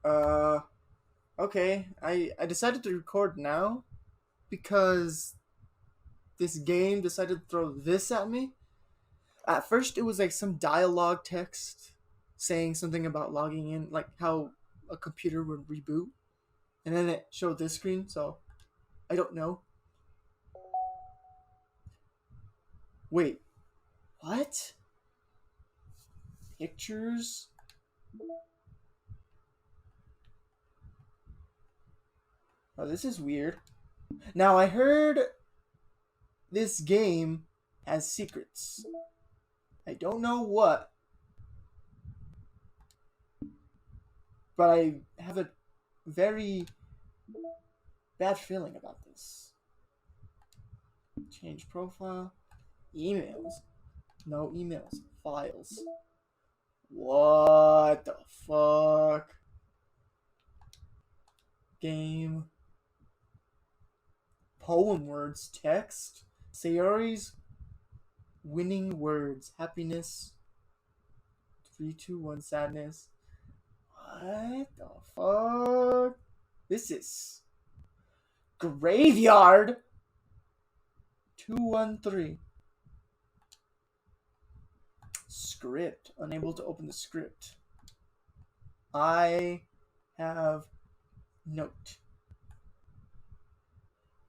Uh, okay. I decided to record now because this game decided to throw this at me. At first, it was like some dialogue text saying something about logging in, like how a computer would reboot, and then it showed this screen. So I don't know. Wait, what? Pictures? Oh, this is weird. Now I heard this game has secrets. I don't know what, but I have a very bad feeling about this. Change profile. Emails. No emails. Files. What the fuck? Game. Poem words. Text. Sayori's winning words. Happiness. 3, 2, 1. Sadness. What the fuck? This is Graveyard 213. Script. Unable to open the script. I have note.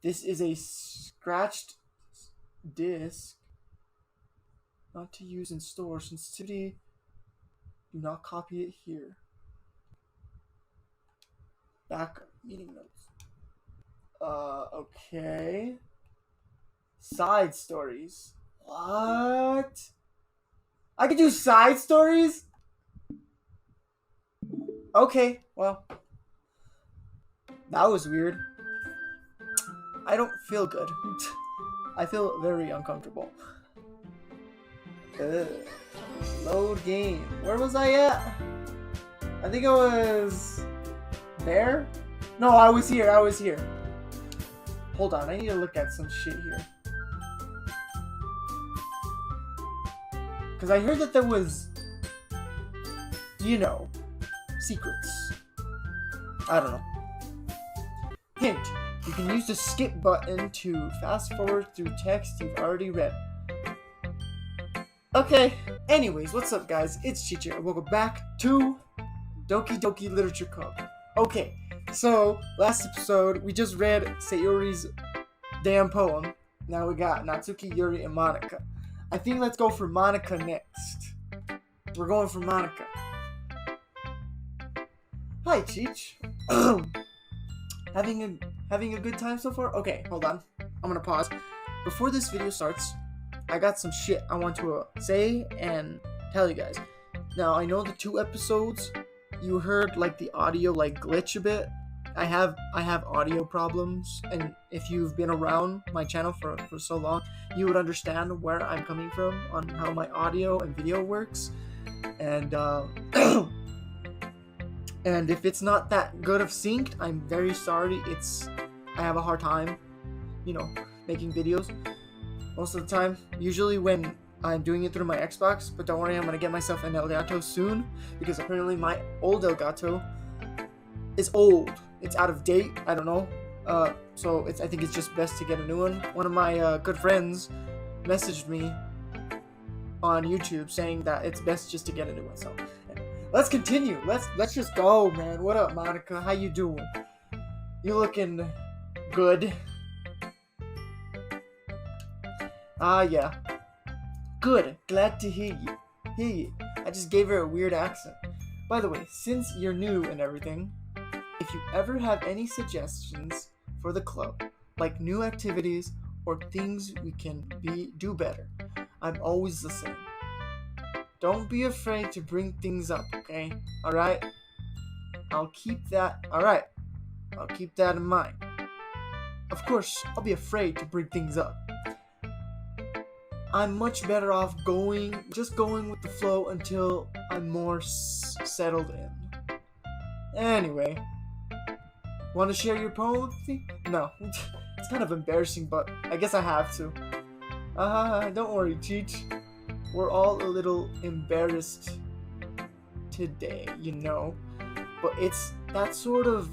This is a scratched disk. Not to use in store. Sensitivity. Do not copy it here. Backup meeting notes. Okay. Side stories. What? I could do side stories? Okay, well. That was weird. I don't feel good. I feel very uncomfortable. Ugh. Load game. Where was I at? I think I was there? No, I was here. Hold on, I need to look at some shit here. Because I heard that there was, secrets. I don't know. Hint, you can use the skip button to fast forward through text you've already read. Okay, anyways, what's up guys? It's Chichi and welcome back to Doki Literature Club. Okay, so last episode we just read Sayori's damn poem. Now we got Natsuki, Yuri, and Monica. I think let's go for Monica next. We're going for Monica. Hi, Cheech. Having a good time so far? Okay, hold on. I'm gonna pause. Before this video starts, I got some shit I want to say and tell you guys. Now, I know the 2 episodes, you heard like the audio like glitch a bit. I have audio problems, and if you've been around my channel for so long, you would understand where I'm coming from on how my audio and video works. And and if it's not that good of synced, I'm very sorry. I have a hard time, making videos most of the time. Usually when I'm doing it through my Xbox, but don't worry, I'm gonna get myself an Elgato soon, because apparently my old Elgato is old. It's out of date. I don't know. So I think it's just best to get a new one. One of my good friends messaged me on YouTube saying that it's best just to get a new one. So let's continue. Let's just go, man. What up, Monica? How you doing? You looking good? Yeah. Good. Glad to hear you. I just gave her a weird accent. By the way, since you're new and everything, if you ever have any suggestions for the club, like new activities or things we can do better, I'm always listening. Don't be afraid to bring things up, okay? Alright? I'll keep that in mind. Of course, I'll be afraid to bring things up. I'm much better off just going with the flow until I'm more settled in. Anyway, want to share your poem with me? No, it's kind of embarrassing, but I guess I have to. Don't worry, Cheech. We're all a little embarrassed today, but it's that sort of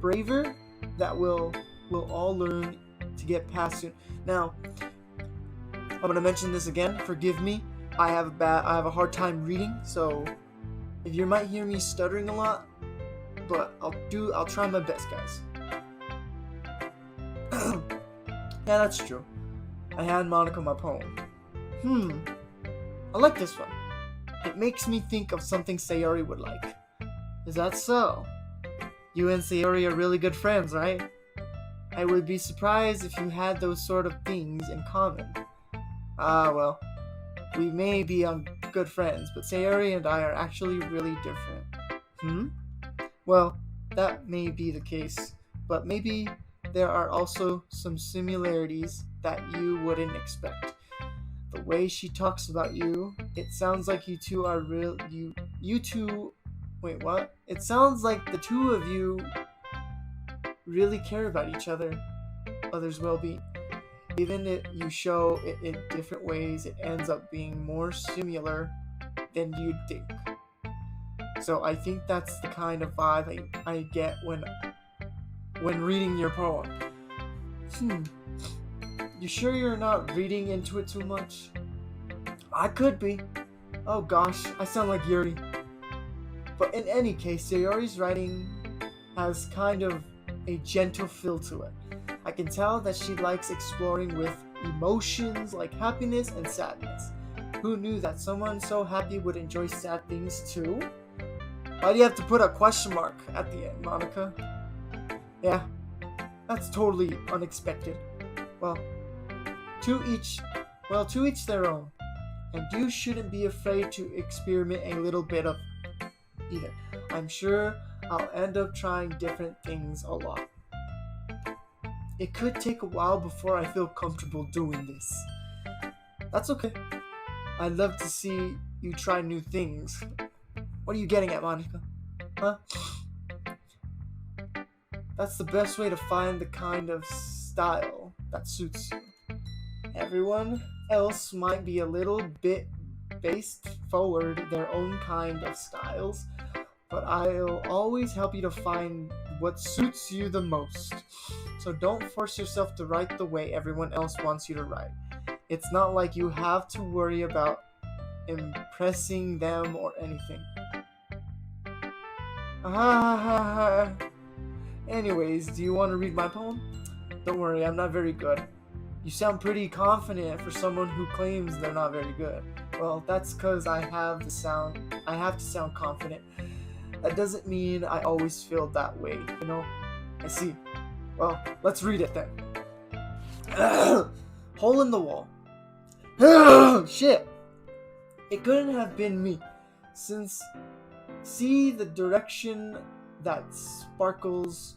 braver that we'll all learn to get past soon. Now, I'm gonna mention this again. Forgive me. I have a hard time reading, so if you might hear me stuttering a lot, but I'll try my best, guys. Yeah, that's true. I hand Monica my poem. I like this one. It makes me think of something Sayori would like. Is that so? You and Sayori are really good friends, right? I would be surprised if you had those sort of things in common. Well, we may be good friends, but Sayori and I are actually really different. Well, that may be the case, but maybe there are also some similarities that you wouldn't expect. The way she talks about you, it sounds like you two are you two. Wait, what? It sounds like the two of you really care about each other's well-being. Even if you show it in different ways, it ends up being more similar than you'd think. So I think that's the kind of vibe I get when reading your poem. You sure you're not reading into it too much? I could be. Oh gosh, I sound like Yuri. But in any case, Sayori's writing has kind of a gentle feel to it. I can tell that she likes exploring with emotions like happiness and sadness. Who knew that someone so happy would enjoy sad things too? Why do you have to put a question mark at the end, Monica? Yeah, that's totally unexpected. Well, to each their own. And you shouldn't be afraid to experiment a little bit of either. I'm sure I'll end up trying different things a lot. It could take a while before I feel comfortable doing this. That's okay. I'd love to see you try new things. What are you getting at, Monica? Huh? That's the best way to find the kind of style that suits you. Everyone else might be a little bit based forward their own kind of styles, but I'll always help you to find what suits you the most. So don't force yourself to write the way everyone else wants you to write. It's not like you have to worry about impressing them or anything. Anyways, do you want to read my poem? Don't worry, I'm not very good. You sound pretty confident for someone who claims they're not very good. Well, that's because I have to sound confident. That doesn't mean I always feel that way, you know? I see. Well, let's read it then. Hole in the wall. Shit! It couldn't have been me, since see the direction that sparkles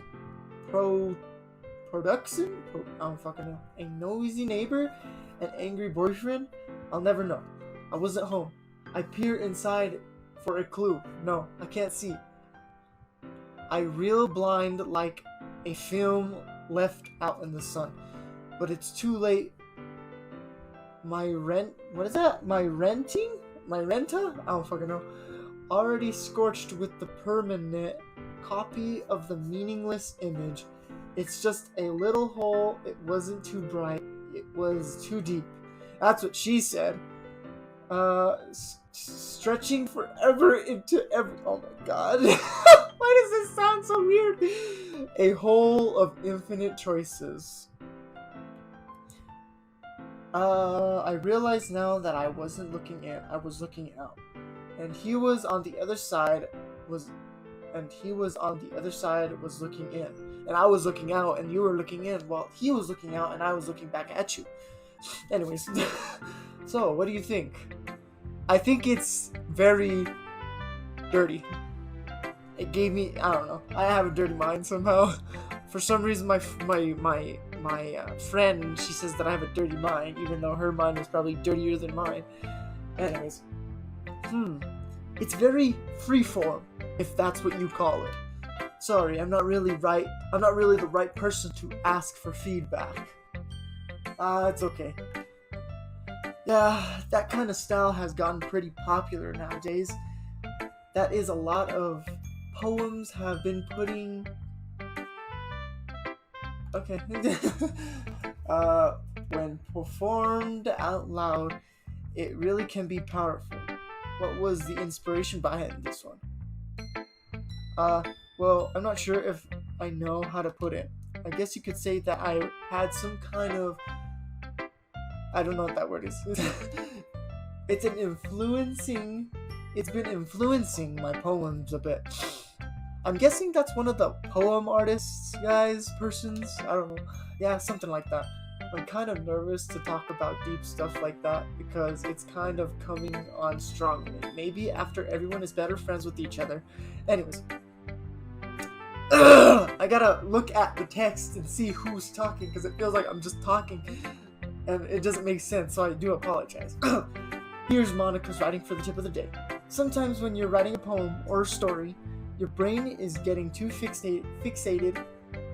production? I don't fucking know. A noisy neighbor? An angry boyfriend? I'll never know. I wasn't home. I peer inside for a clue. No, I can't see. I reel blind like a film left out in the sun. But it's too late. What is that? My renta? I don't fucking know. Already scorched with the permanent copy of the meaningless image. It's just a little hole. It wasn't too bright. It was too deep. That's what she said. Stretching forever into every... Oh my god. Why does this sound so weird? A hole of infinite choices. I realize now that I wasn't looking in. I was looking out. And he was on the other side was looking in. And I was looking out and you were looking in. Well, he was looking out and I was looking back at you. Anyways. So, what do you think? I think it's very dirty. It gave me, I don't know. I have a dirty mind somehow. For some reason, my friend, she says that I have a dirty mind, even though her mind is probably dirtier than mine. Anyways. It's very freeform, if that's what you call it. Sorry, I'm not really the right person to ask for feedback. It's okay. Yeah, that kind of style has gotten pretty popular nowadays. That is a lot of poems have been putting. Okay. When performed out loud, it really can be powerful. What was the inspiration behind this one? Well, I'm not sure if I know how to put it. I guess you could say that I had some kind of. I don't know what that word is. It's been influencing my poems a bit. I'm guessing that's one of the poem artists, persons. I don't know. Yeah, something like that. I'm kind of nervous to talk about deep stuff like that because it's kind of coming on strongly. Maybe after everyone is better friends with each other. Anyways. I gotta look at the text and see who's talking because it feels like I'm just talking and it doesn't make sense, so I do apologize. Here's Monica's writing for the tip of the day. Sometimes when you're writing a poem or a story, your brain is getting too fixated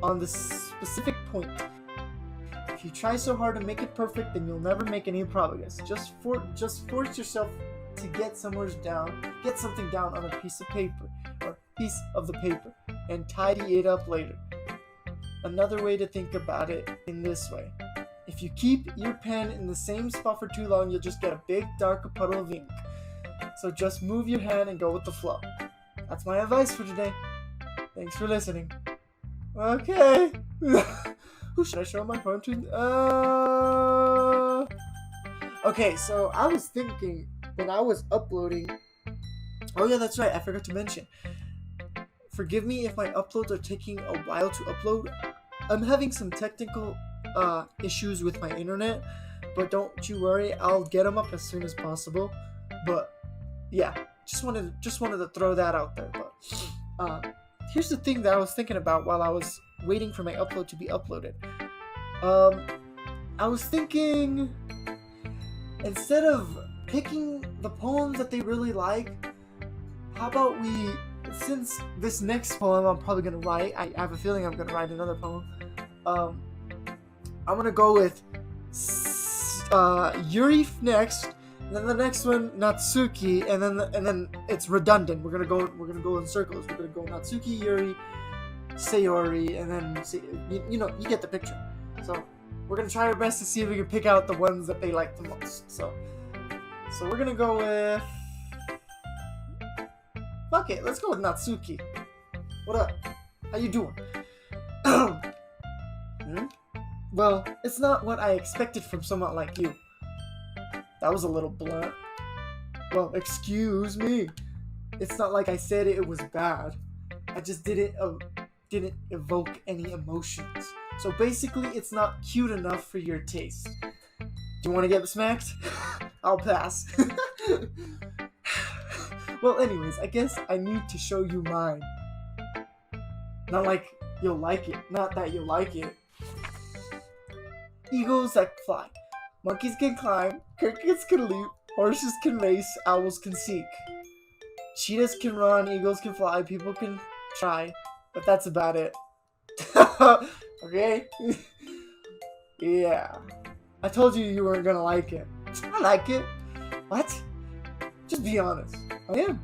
on the specific point. If you try so hard to make it perfect, then you'll never make any progress. Just force yourself to get something down on a piece of paper or piece of the paper and tidy it up later. Another way to think about it in this way. If you keep your pen in the same spot for too long, you'll just get a big dark puddle of ink. So just move your hand and go with the flow. That's my advice for today. Thanks for listening. Okay. Who should I show my poem to? Okay, so I was thinking when I was uploading. Oh yeah, that's right. I forgot to mention. Forgive me if my uploads are taking a while to upload. I'm having some technical issues with my internet, but don't you worry, I'll get them up as soon as possible. But yeah, just wanted to throw that out there. But here's the thing that I was thinking about while I was waiting for my upload to be uploaded. I was thinking, instead of picking the poems that they really like, how about since this next poem I'm probably gonna write, I have a feeling I'm gonna write another poem. I'm gonna go with Yuri next, and then the next one Natsuki, and then it's redundant. We're gonna go in circles. We're gonna go Natsuki, Yuri, Sayori, and then you get the picture. So we're gonna try our best to see if we can pick out the ones that they like the most. So we're gonna go with. Fuck it, let's go with Natsuki. What up? How you doing? Well, it's not what I expected from someone like you. That was a little blunt. Well, excuse me. It's not like I said it was bad. I just didn't evoke any emotions. So basically, it's not cute enough for your taste. Do you want to get smacked? I'll pass. Well, anyways, I guess I need to show you mine. Not like you'll like it. Not that you'll like it. Eagles that fly. Monkeys can climb. Crickets can leap. Horses can race. Owls can seek. Cheetahs can run. Eagles can fly. People can try. But that's about it. Okay? Yeah. I told you weren't gonna like it. I like it. What? Just be honest. I am.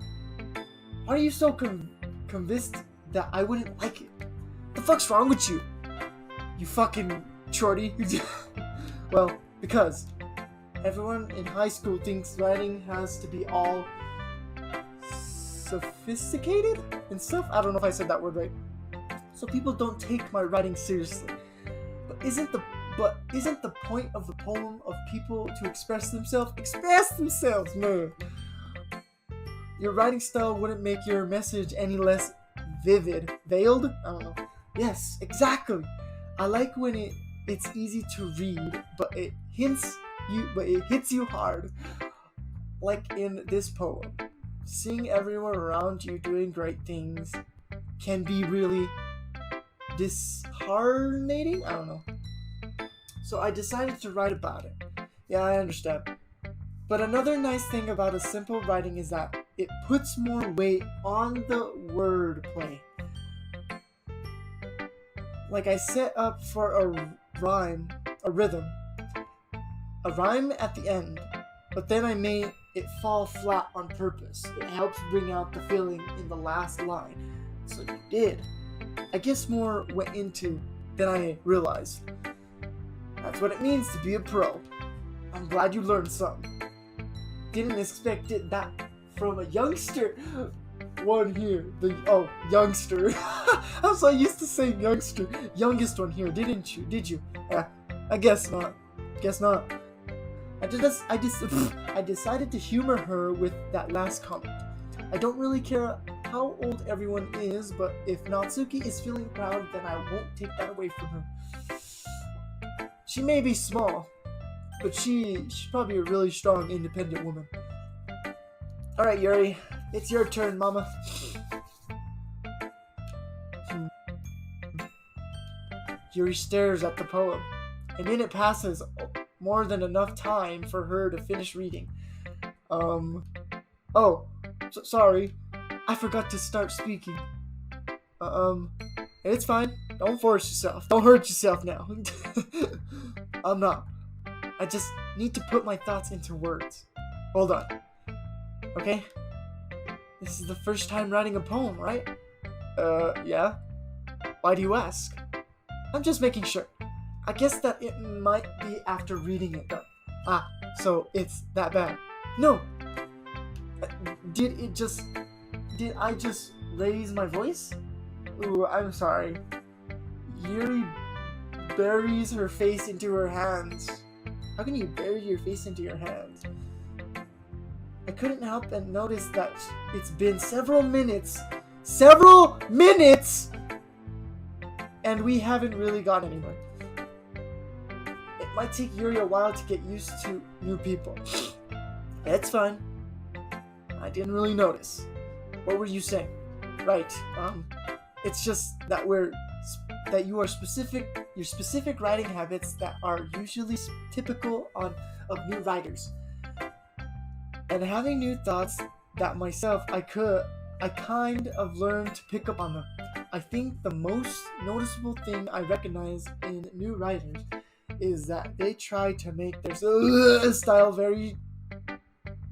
Why are you so convinced that I wouldn't like it? The fuck's wrong with you? You fucking shorty. Well, because everyone in high school thinks writing has to be all sophisticated and stuff. I don't know if I said that word right. So people don't take my writing seriously. But isn't the point of the poem of people to express themselves? Express themselves, man. Your writing style wouldn't make your message any less vivid. Veiled? I don't know. Yes, exactly. I like when it's easy to read, but it hits you hard. Like in this poem. Seeing everyone around you doing great things can be really disheartening? I don't know. So I decided to write about it. Yeah, I understand. But another nice thing about a simple writing is that it puts more weight on the wordplay. Like I set up for a rhyme at the end, but then I made it fall flat on purpose. It helps bring out the feeling in the last line. So you did. I guess more went into than I realized. That's what it means to be a pro. I'm glad you learned something. Didn't expect that from a youngster. One here. Youngster. I'm so used to saying youngster. Youngest one here, didn't you? Did you? I guess not. Guess not. I decided to humor her with that last comment. I don't really care how old everyone is, but if Natsuki is feeling proud, then I won't take that away from her. She may be small, but she's probably a really strong, independent woman. Alright, Yuri. It's your turn, Mama. Yuri stares at the poem, and then it passes more than enough time for her to finish reading. Sorry. I forgot to start speaking. It's fine. Don't force yourself. Don't hurt yourself now. I'm not. I just need to put my thoughts into words. Hold on. Okay? This is the first time writing a poem, right? Yeah. Why do you ask? I'm just making sure. I guess that it might be after reading it though. So it's that bad. No. Did I just raise my voice? Ooh, I'm sorry. Yuri buries her face into her hands. How can you bury your face into your hands? I couldn't help but notice that it's been several minutes, and we haven't really got anywhere. It might take Yuri a while to get used to new people. It's fine. I didn't really notice. What were you saying? Right. It's just that your specific writing habits that are usually typical of new writers. And having new thoughts that myself I kind of learned to pick up on them. I think the most noticeable thing I recognize in new writers is that they try to make their style very, I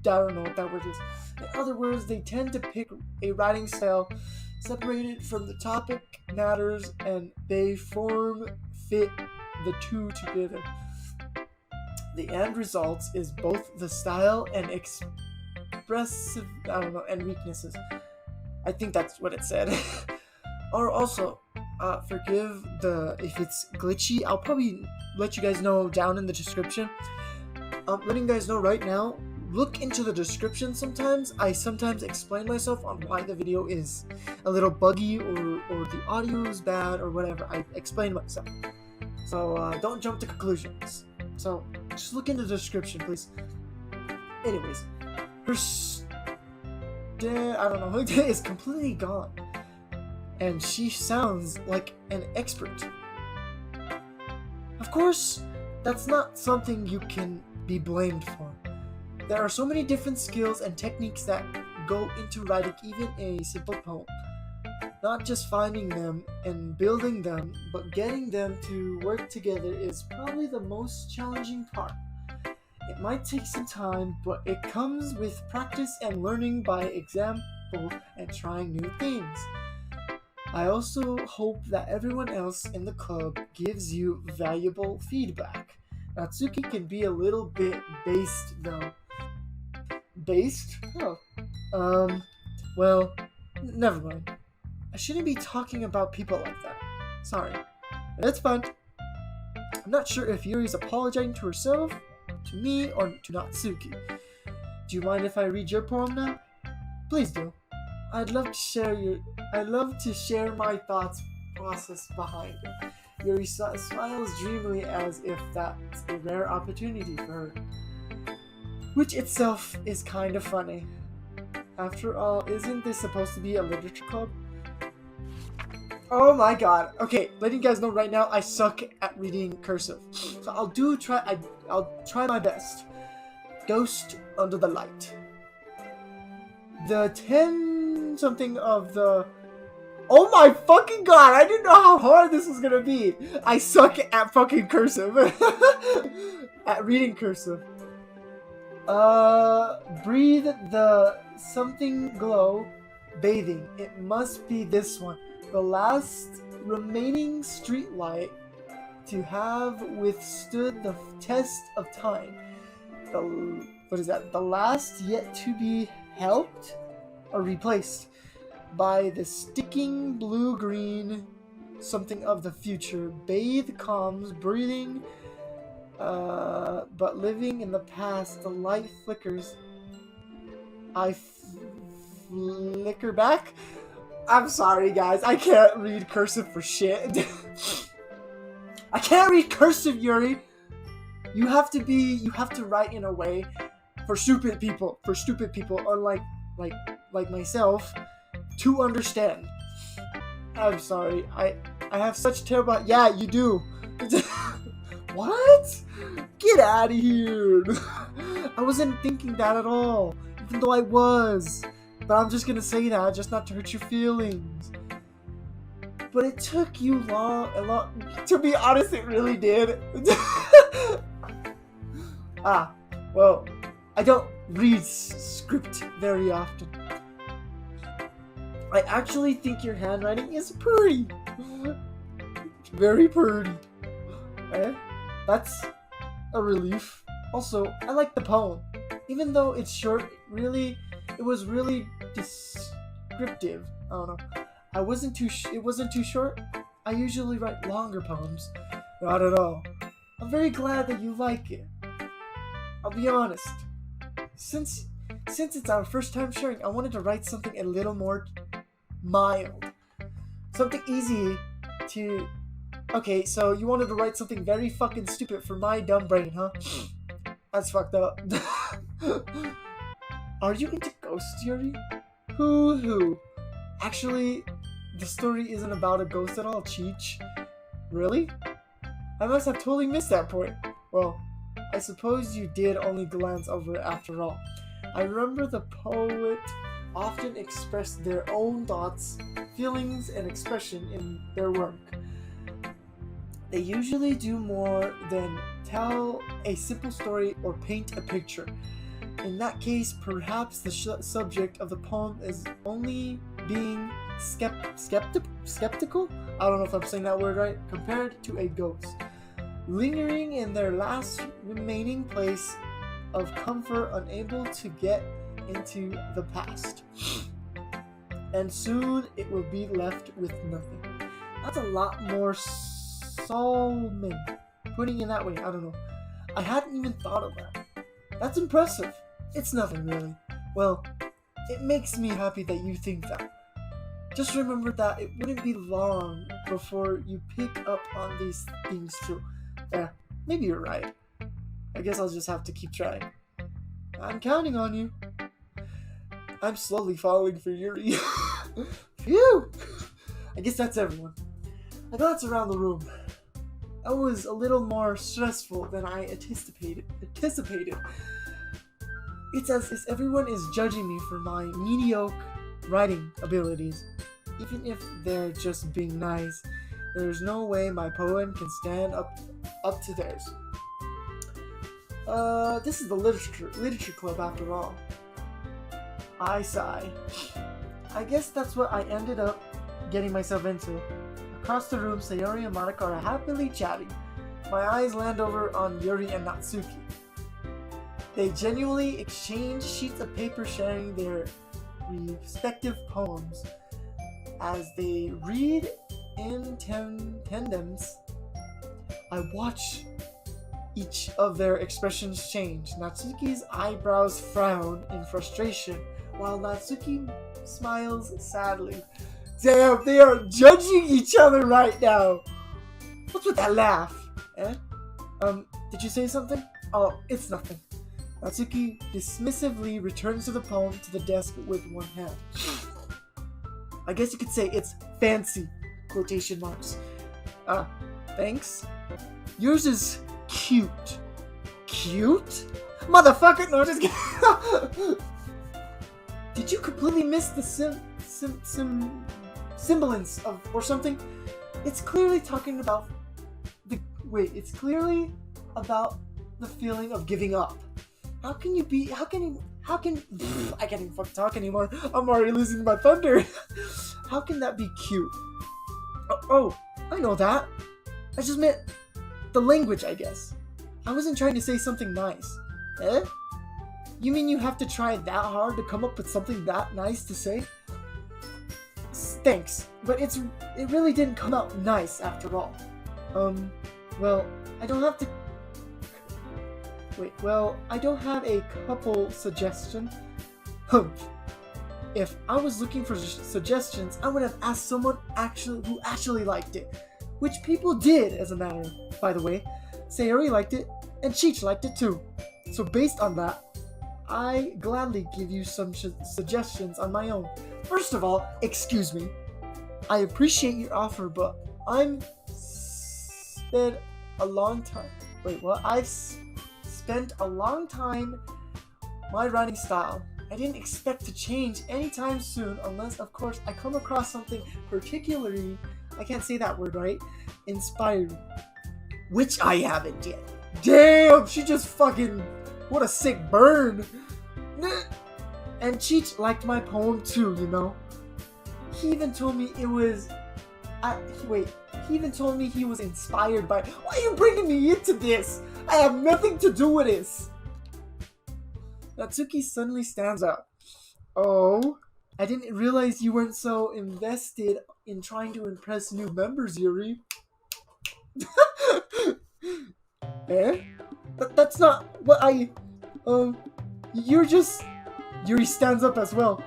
don't know what that word is. In other words, they tend to pick a writing style separated from the topic matters, and they fit the two together. The end result is both the style and expressive, and weaknesses. I think that's what it said. Or also, forgive if it's glitchy. I'll probably let you guys know down in the description. Letting you guys know right now, look into the description sometimes. I sometimes explain myself on why the video is a little buggy or the audio is bad or whatever. I explain myself. So don't jump to conclusions. So just look in the description, please. Anyways, her is completely gone. And she sounds like an expert. Of course, that's not something you can be blamed for. There are so many different skills and techniques that go into writing even a simple poem. Not just finding them and building them, but getting them to work together is probably the most challenging part. It might take some time, but it comes with practice and learning by example and trying new things. I also hope that everyone else in the club gives you valuable feedback. Natsuki can be a little bit based though. Based? Oh. Well, never mind. I shouldn't be talking about people like that. Sorry. That's fine. I'm not sure if Yuri's apologizing to herself, to me, or to Natsuki. Do you mind if I read your poem now? Please do. I'd love to share my thoughts process behind it. Yuri smiles dreamily as if that's a rare opportunity for her, which itself is kind of funny. After all, isn't this supposed to be a literature club? Oh my god. Okay, letting you guys know right now, I suck at reading cursive. So I'll try my best. Ghost under the light. The 10 something of the... Oh my fucking god, I didn't know how hard this was gonna be. I suck at fucking cursive. At reading cursive. Breathe the something glow bathing. It must be this one. The last remaining streetlight to have withstood the test of time. What is that? The last yet to be helped or replaced by the sticking blue-green something of the future. Bathe calms, breathing, but living in the past. The light flickers. I flicker back. I'm sorry, guys. I can't read cursive for shit. I can't read cursive, Yuri. You have to write in a way for stupid people, unlike like myself, to understand. I'm sorry. I have such terrible. Yeah, you do. What? Get out of here. I wasn't thinking that at all, even though I was. But I'm just gonna say that, just not to hurt your feelings. But it took you a lot. To be honest, it really did. Well, I don't read script very often. I actually think your handwriting is pretty. Very pretty. That's a relief. Also, I like the poem. Even though it's short, it was really descriptive. I don't know. It wasn't too short. I usually write longer poems. Not at all. I'm very glad that you like it. I'll be honest. Since it's our first time sharing, I wanted to write something a little more mild. Something easy to... Okay, so you wanted to write something very fucking stupid for my dumb brain, huh? That's fucked up. Are you into ghosts, Yuri? Hoo-hoo. Actually, the story isn't about a ghost at all, Cheech. Really? I must have totally missed that point. Well, I suppose you did only glance over it after all. I remember the poet often expressed their own thoughts, feelings, and expression in their work. They usually do more than tell a simple story or paint a picture. In that case, perhaps the subject of the poem is only being skeptical? I don't know if I'm saying that word right. Compared to a ghost. Lingering in their last remaining place of comfort, unable to get into the past. And soon it will be left with nothing. That's a lot more solemn. Putting it that way, I don't know. I hadn't even thought of that. That's impressive. It's nothing really. Well, it makes me happy that you think that. Just remember that it wouldn't be long before you pick up on these things too. Yeah, maybe you're right. I guess I'll just have to keep trying. I'm counting on you. I'm slowly falling for Yuri. Phew! I guess that's everyone. I glance around the room. That was a little more stressful than I anticipated. It's as if everyone is judging me for my mediocre writing abilities. Even if they're just being nice, there's no way my poem can stand up to theirs. This is the literature club after all. I sigh. I guess that's what I ended up getting myself into. Across the room, Sayori and Monica are happily chatting. My eyes land over on Yuri and Natsuki. They genuinely exchange sheets of paper sharing their respective poems. As they read in tandems, I watch each of their expressions change. Natsuki's eyebrows frown in frustration, while Natsuki smiles sadly. Damn, they are judging each other right now. What's with that laugh? Did you say something? Oh, it's nothing. Natsuki dismissively returns to the poem to the desk with one hand. I guess you could say it's fancy, quotation marks. Thanks. Yours is cute. Cute? Motherfucker! No, just kidding. Did you completely miss the semblance of, or something? It's clearly talking about it's clearly about the feeling of giving up. How can How can I can't even fucking talk anymore. I'm already losing my thunder. How can that be cute? Oh, I know that. I just meant the language, I guess. I wasn't trying to say something nice. Eh? You mean you have to try that hard to come up with something that nice to say? Thanks, but it really didn't come out nice after all. Well, I don't have to... Wait, well, I don't have a couple suggestions. If I was looking for suggestions, I would have asked someone who actually liked it. Which people did, as a matter, by the way. Sayori liked it, and Cheech liked it too. So based on that, I gladly give you some suggestions on my own. First of all, excuse me. I appreciate your offer, but I've spent a long time my writing style. I didn't expect to change anytime soon unless, of course, I come across something particularly, I can't say that word right, inspiring. Which I haven't yet. Damn, she just fucking, what a sick burn. And Cheech liked my poem too, you know. He even told me he was inspired by... Why are you bringing me into this? I have nothing to do with this. Natsuki suddenly stands up. Oh, I didn't realize you weren't so invested in trying to impress new members, Yuri. Eh? But that's not what I... Yuri stands up as well.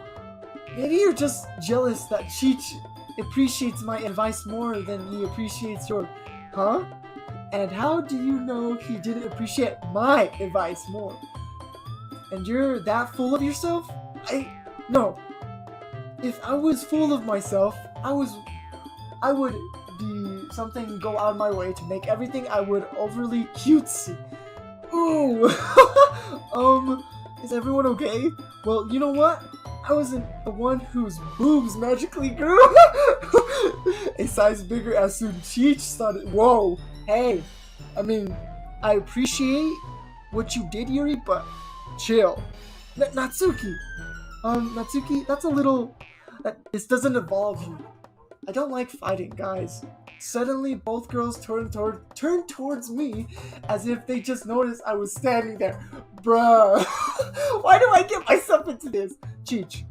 Maybe you're just jealous that Cheech appreciates my advice more than he appreciates your... Huh? And how do you know he didn't appreciate my advice more? And you're that full of yourself? No. If I was full of myself, I would be something go out of my way to make everything I would overly cutesy. Ooh. Is everyone okay? Well, you know what? I wasn't the one whose boobs magically grew a size bigger as soon Cheech started. Whoa, hey. I mean, I appreciate what you did, Yuri, but chill. Natsuki. Natsuki, that's a little... This doesn't involve you. I don't like fighting, guys. Suddenly, both girls turned towards me as if they just noticed I was standing there. Bruh. Why do I get myself into this? Cheech.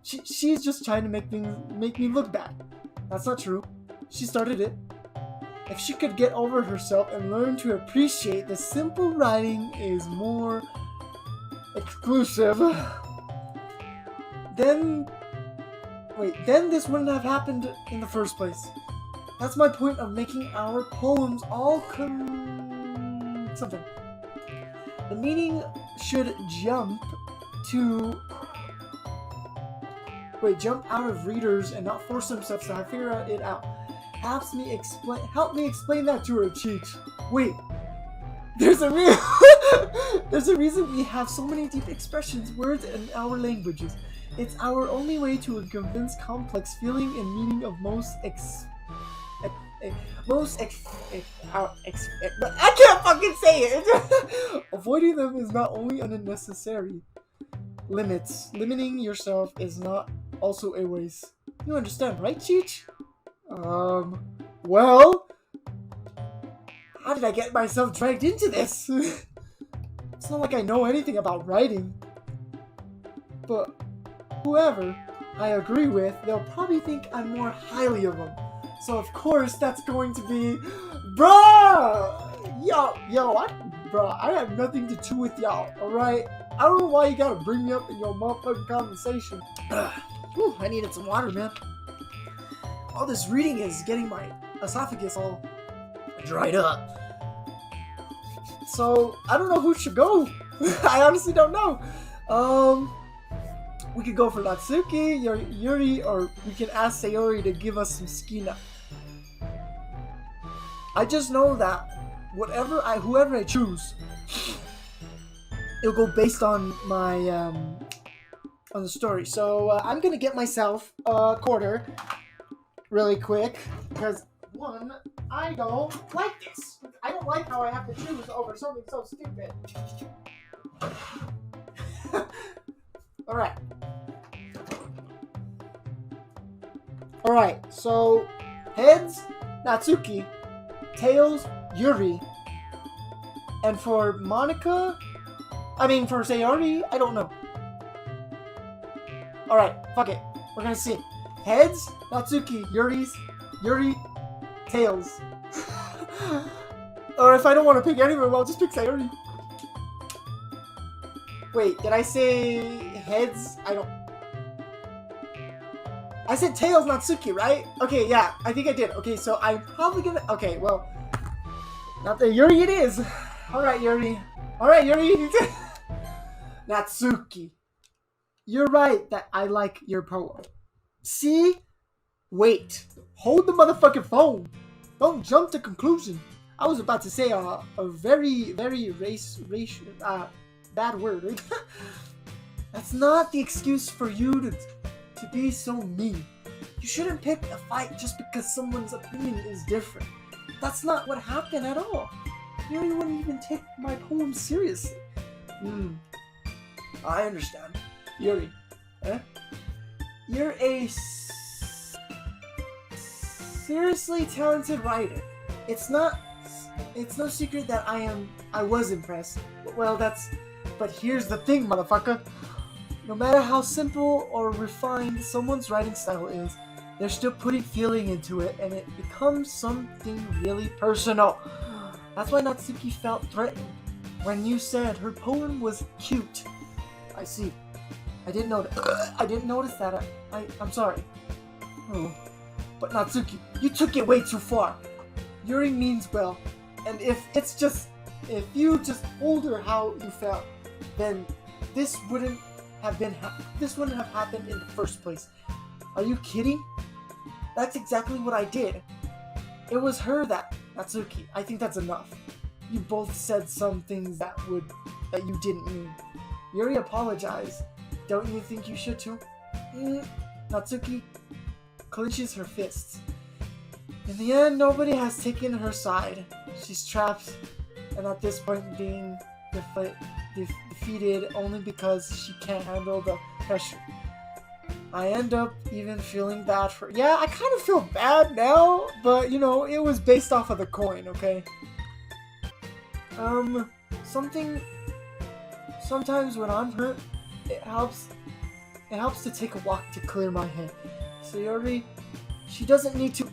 She's just trying to make me look bad. That's not true. She started it. If she could get over herself and learn to appreciate the simple writing is more exclusive, then this wouldn't have happened in the first place. That's my point of making our poems all something. The meaning should jump out of readers and not force themselves to figure it out. Help me explain that to her, Cheech. Wait, there's a reason we have so many deep expressions, words in our languages. It's our only way to convince complex feeling and meaning of I can't fucking say it. Avoiding them is not only unnecessary. Limiting yourself is not also a waste. You understand, right, Cheech? Well, how did I get myself dragged into this? It's not like I know anything about writing. But whoever I agree with, they'll probably think I'm more highly of them. So of course that's going to be, bruh! Bruh, I have nothing to do with y'all, alright? I don't know why you gotta bring me up in your motherfucking conversation. Whew, I needed some water, man. All this reading is getting my esophagus all dried up. So, I don't know who should go. I honestly don't know. We could go for Natsuki, Yuri, or we can ask Sayori to give us some skina. I just know that whoever I choose, it'll go based on my on the story. So I'm gonna get myself a quarter really quick because one, I don't like this. I don't like how I have to choose over something so stupid. Alright. Alright, so heads, Natsuki, tails, Yuri. And for Monica, for Sayori, I don't know. Alright, fuck it. We're gonna see. Heads, Natsuki, Yuri, tails. Or if I don't want to pick any of them, I'll just pick Sayori. Wait, did I say heads? I said tails, Natsuki, right? Okay, yeah, I think I did. Okay, so I'm probably gonna... Okay, well... Not the Yuri it is. Alright, Yuri. Natsuki. You're right that I like your poem. See? Wait. Hold the motherfucking phone. Don't jump to conclusion. I was about to say a very, very bad word. That's not the excuse for you to be so mean. You shouldn't pick a fight just because someone's opinion is different. That's not what happened at all. Yuri wouldn't even take my poem seriously. I understand. Yuri, you're a seriously talented writer. It's no secret that I was impressed. But here's the thing, motherfucker. No matter how simple or refined someone's writing style is, they're still putting feeling into it, and it becomes something really personal. That's why Natsuki felt threatened when you said her poem was cute. I see. I didn't notice that. I'm sorry. Oh. But Natsuki, you took it way too far. Yuri means well, and if you just told her how you felt, then this wouldn't have happened in the first place. Are you kidding? That's exactly what I did. It was her that Natsuki. I think that's enough. You both said some things that you didn't mean. Yuri apologized. Don't you think you should too? Natsuki clenches her fists. In the end, nobody has taken her side. She's trapped, and at this point being defeated only because she can't handle the pressure. I end up even feeling bad for... Yeah, I kind of feel bad now, but, it was based off of the coin, okay? Sometimes when I'm hurt, it helps to take a walk to clear my head. Sayori, she doesn't need to...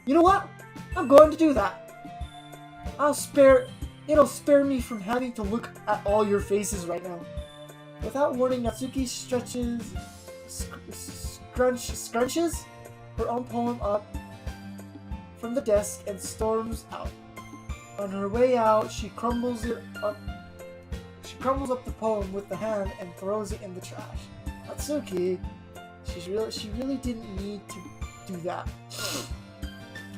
You know what? I'm going to do that. It'll spare me from having to look at all your faces right now. Without warning, Natsuki scrunches her own poem up from the desk and storms out. On her way out, she crumbles up the poem with the hand and throws it in the trash. Natsuki, she really didn't need to do that.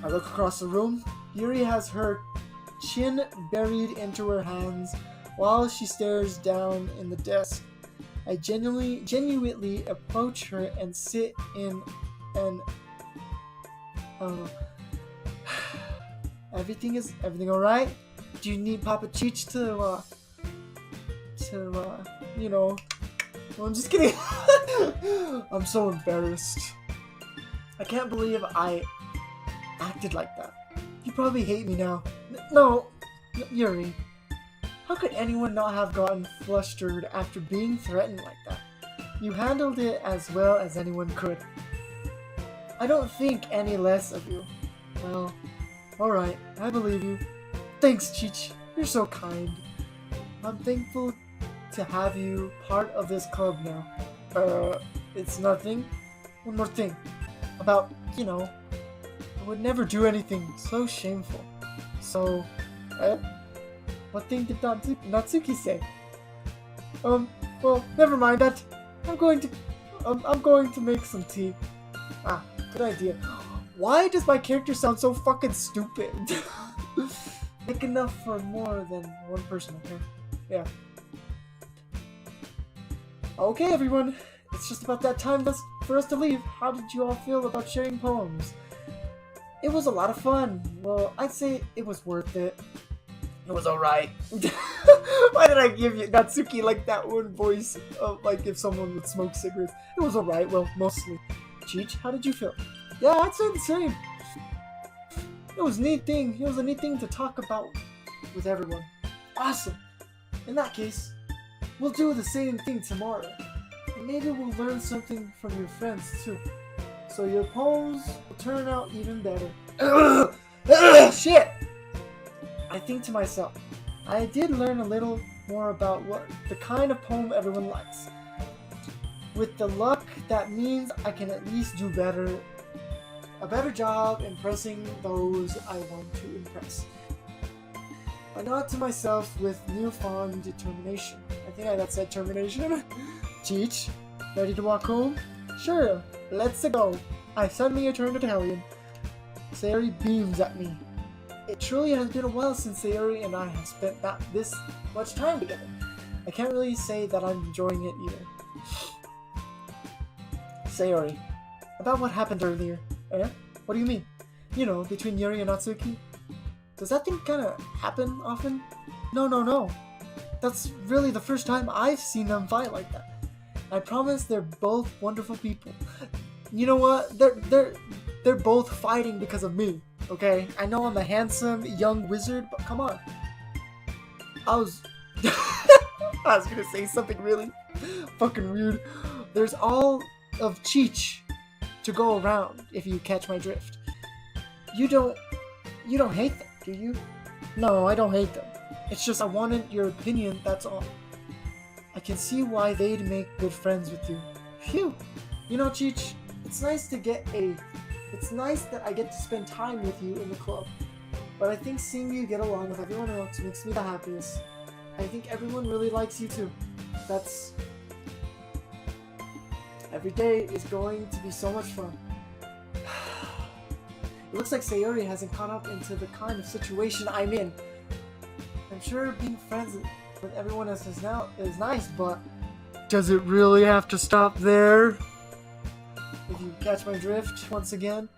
I look across the room. Yuri has her chin buried into her hands while she stares down in the desk. I genuinely approach her and sit in and everything alright? Do you need Papa Cheech to I'm just kidding. I'm so embarrassed. I can't believe I acted like that. You probably hate me now. No, Yuri. How could anyone not have gotten flustered after being threatened like that? You handled it as well as anyone could. I don't think any less of you. Well, alright, I believe you. Thanks, Cheech. You're so kind. I'm thankful to have you part of this club now. It's nothing. One more thing. About, I would never do anything so shameful. So, what thing did Natsuki say? Well, never mind that. I'm going to make some tea. Good idea. Why does my character sound so fucking stupid? Make enough for more than one person, okay? Yeah. Okay, everyone. It's just about that time for us to leave. How did you all feel about sharing poems? It was a lot of fun. Well, I'd say it was worth it. It was alright. Why did I give you Natsuki like that one voice of like if someone would smoke cigarettes? It was alright, well, mostly. Cheech, how did you feel? Yeah, I'd say the same. It was a neat thing. It was a neat thing to talk about with everyone. Awesome. In that case, we'll do the same thing tomorrow. And maybe we'll learn something from your friends too. So your poems will turn out even better. Shit! I think to myself, I did learn a little more about what the kind of poem everyone likes. With the luck, that means I can at least do a better job impressing those I want to impress. I nod to myself with newfound determination. I think I got said termination. Cheech, ready to walk home? Sure, let's go. I suddenly turned Italian. Sayori beams at me. It truly has been a while since Sayori and I have spent this much time together. I can't really say that I'm enjoying it either. Sayori, about what happened earlier. Eh? What do you mean? You know, between Yuri and Natsuki? Does that thing kinda happen often? No. That's really the first time I've seen them fight like that. I promise they're both wonderful people. You know what? They're both fighting because of me. Okay, I know I'm a handsome young wizard, but come on. I was gonna say something really fucking weird. There's all of Cheech to go around, if you catch my drift. You don't hate them, do you? No, I don't hate them. It's just I wanted your opinion, that's all. I can see why they'd make good friends with you. Phew. You know, Cheech, it's nice that I get to spend time with you in the club, but I think seeing you get along with everyone else makes me the happiest. I think everyone really likes you too. Every day is going to be so much fun. It looks like Sayori hasn't caught up into the kind of situation I'm in. I'm sure being friends with everyone else is nice, but does it really have to stop there? If you catch my drift once again.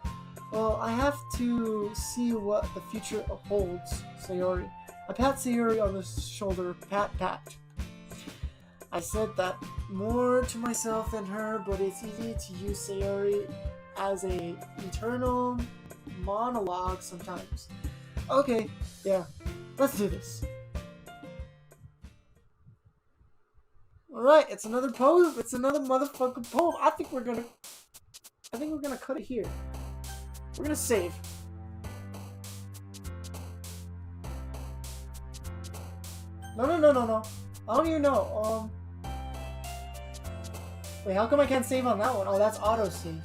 Well, I have to see what the future holds, Sayori. I pat Sayori on the shoulder, pat. I said that more to myself than her, but it's easy to use Sayori as a internal monologue sometimes. Okay, yeah, let's do this. Alright, it's another poem. It's another motherfucking poem. I think we're gonna cut it here. We're gonna save. No. I don't even know. Wait, how come I can't save on that one? Oh, that's auto save.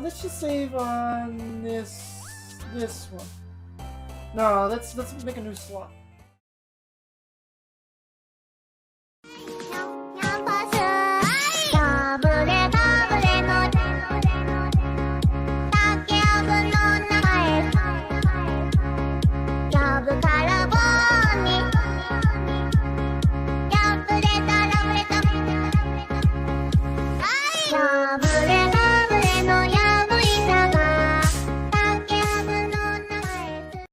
Let's just save on this one. No, let's make a new slot.